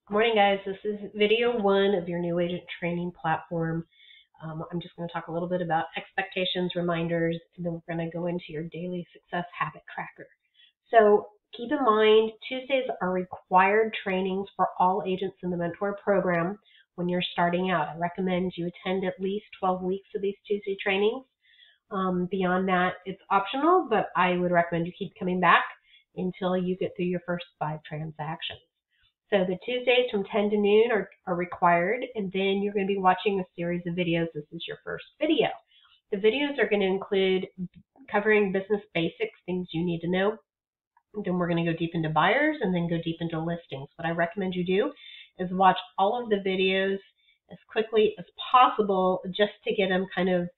Good morning, guys. This is video one of your new agent training platform. I'm just going to talk a little bit about expectations, reminders, and then we're going to go into your daily success habit tracker. So keep in mind, Tuesdays are required trainings for all agents in the mentor program when you're starting out. I recommend you attend at least 12 weeks of these Tuesday trainings. Beyond that, it's optional, but I would recommend you keep coming back until you get through your first 5 transactions. So the Tuesdays from 10 to noon are required, and then you're going to be watching a series of videos. This is your first video. The videos are going to include covering business basics, things you need to know. Then we're going to go deep into buyers and then go deep into listings. What I recommend you do is watch all of the videos as quickly as possible just to get them kind of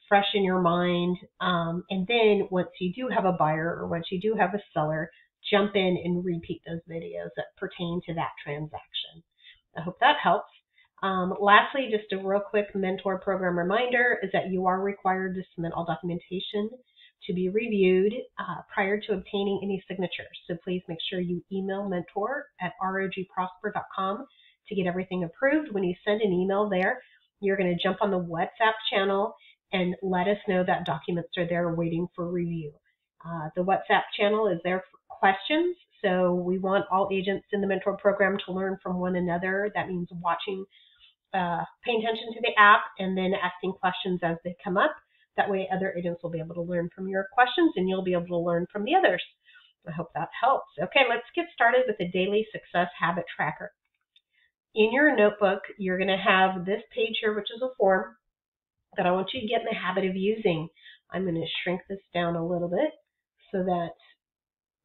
fresh in your mind. And then once you do have a buyer or once you do have a seller, jump in and repeat those videos that pertain to that transaction. I hope that helps. Lastly, just a real quick mentor program reminder is that you are required to submit all documentation to be reviewed prior to obtaining any signatures. So please make sure you email mentor@rogprosper.com to get everything approved. When you send an email there, you're going to jump on the WhatsApp channel and let us know that documents are there waiting for review. The WhatsApp channel is there for questions, so we want all agents in the mentor program to learn from one another. That means watching, paying attention to the app, and then asking questions as they come up. That way other agents will be able to learn from your questions, and you'll be able to learn from the others. I hope that helps. Okay, let's get started with the daily success habit tracker. In your notebook, you're going to have this page here, which is a form that I want you to get in the habit of using. I'm going to shrink this down a little bit so that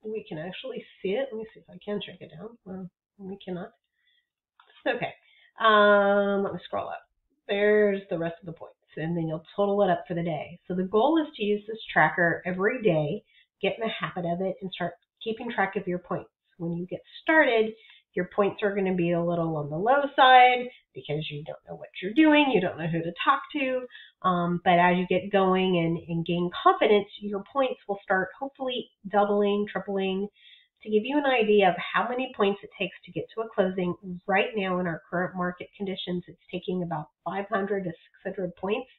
we can actually see it. Let me see if I can shrink it down. Well, we cannot. Okay. Let me scroll up. There's the rest of the points, and then you'll total it up for the day. So the goal is to use this tracker every day, get in the habit of it, and start keeping track of your points. When you get started, your points are going to be a little on the low side because you don't know what you're doing, you don't know who to talk to. But as you get going and gain confidence, your points will start hopefully doubling, tripling. To give you an idea of how many points it takes to get to a closing, right now in our current market conditions, it's taking about 500 to 600 points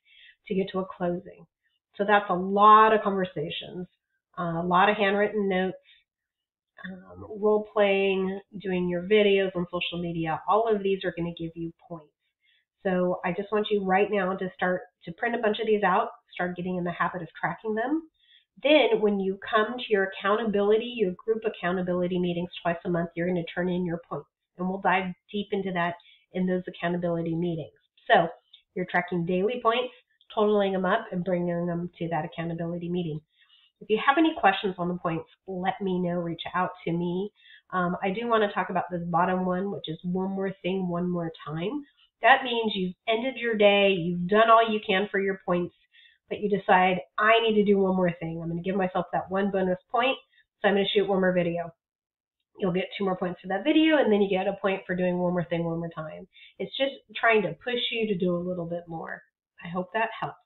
to get to a closing. So that's a lot of conversations, a lot of handwritten notes, role playing, doing your videos on social media. All of these are going to give you points. So I just want you right now to start to print a bunch of these out, start getting in the habit of tracking them. Then when you come to your accountability, your group accountability meetings twice a month, you're going to turn in your points. And we'll dive deep into that in those accountability meetings. So you're tracking daily points, totaling them up, and bringing them to that accountability meeting. If you have any questions on the points, let me know. Reach out to me. I do want to talk about this bottom one, which is one more thing, one more time. That means you've ended your day, you've done all you can for your points, but you decide, I need to do one more thing. I'm going to give myself that one bonus point, so I'm going to shoot one more video. You'll get 2 more points for that video, and then you get a point for doing one more thing one more time. It's just trying to push you to do a little bit more. I hope that helps.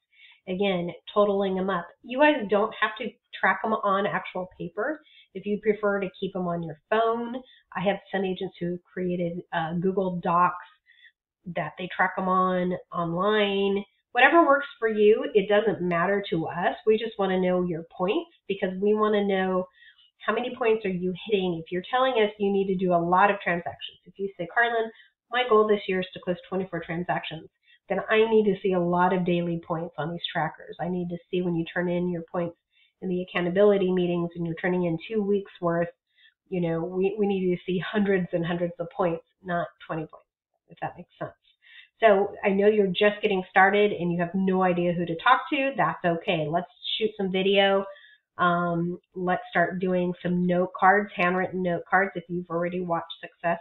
Again, totaling them up. You guys don't have to track them on actual paper. If you prefer to keep them on your phone, I have some agents who created Google Docs that they track them on online. Whatever works for you, it doesn't matter to us. We just want to know your points because we want to know how many points are you hitting. If you're telling us you need to do a lot of transactions, if you say, Carlin, my goal this year is to close 24 transactions, then I need to see a lot of daily points on these trackers. I need to see when you turn in your points in the accountability meetings and you're turning in 2 weeks worth, we need to see hundreds and hundreds of points, not 20 points, if that makes sense. So I know you're just getting started and you have no idea who to talk to. That's okay. Let's shoot some video. Let's start doing some note cards, handwritten note cards. If you've already watched Success,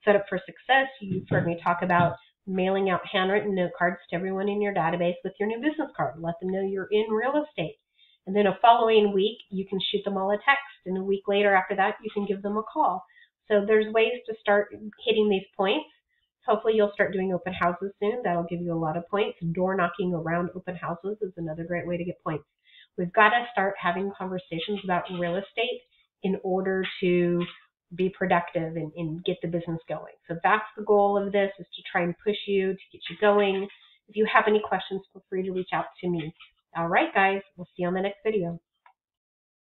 Set Up for Success, you've heard me talk about mailing out handwritten note cards to everyone in your database with your new business card. Let them know you're in real estate. And then a following week, you can shoot them all a text. And a week later after that, you can give them a call. So there's ways to start hitting these points. Hopefully you'll start doing open houses soon. That'll give you a lot of points. Door knocking around open houses is another great way to get points. We've got to start having conversations about real estate in order to be productive and get the business going. So that's the goal of this, is to try and push you to get you going. If you have any questions, feel free to reach out to me. All right, guys, we'll see you on the next video.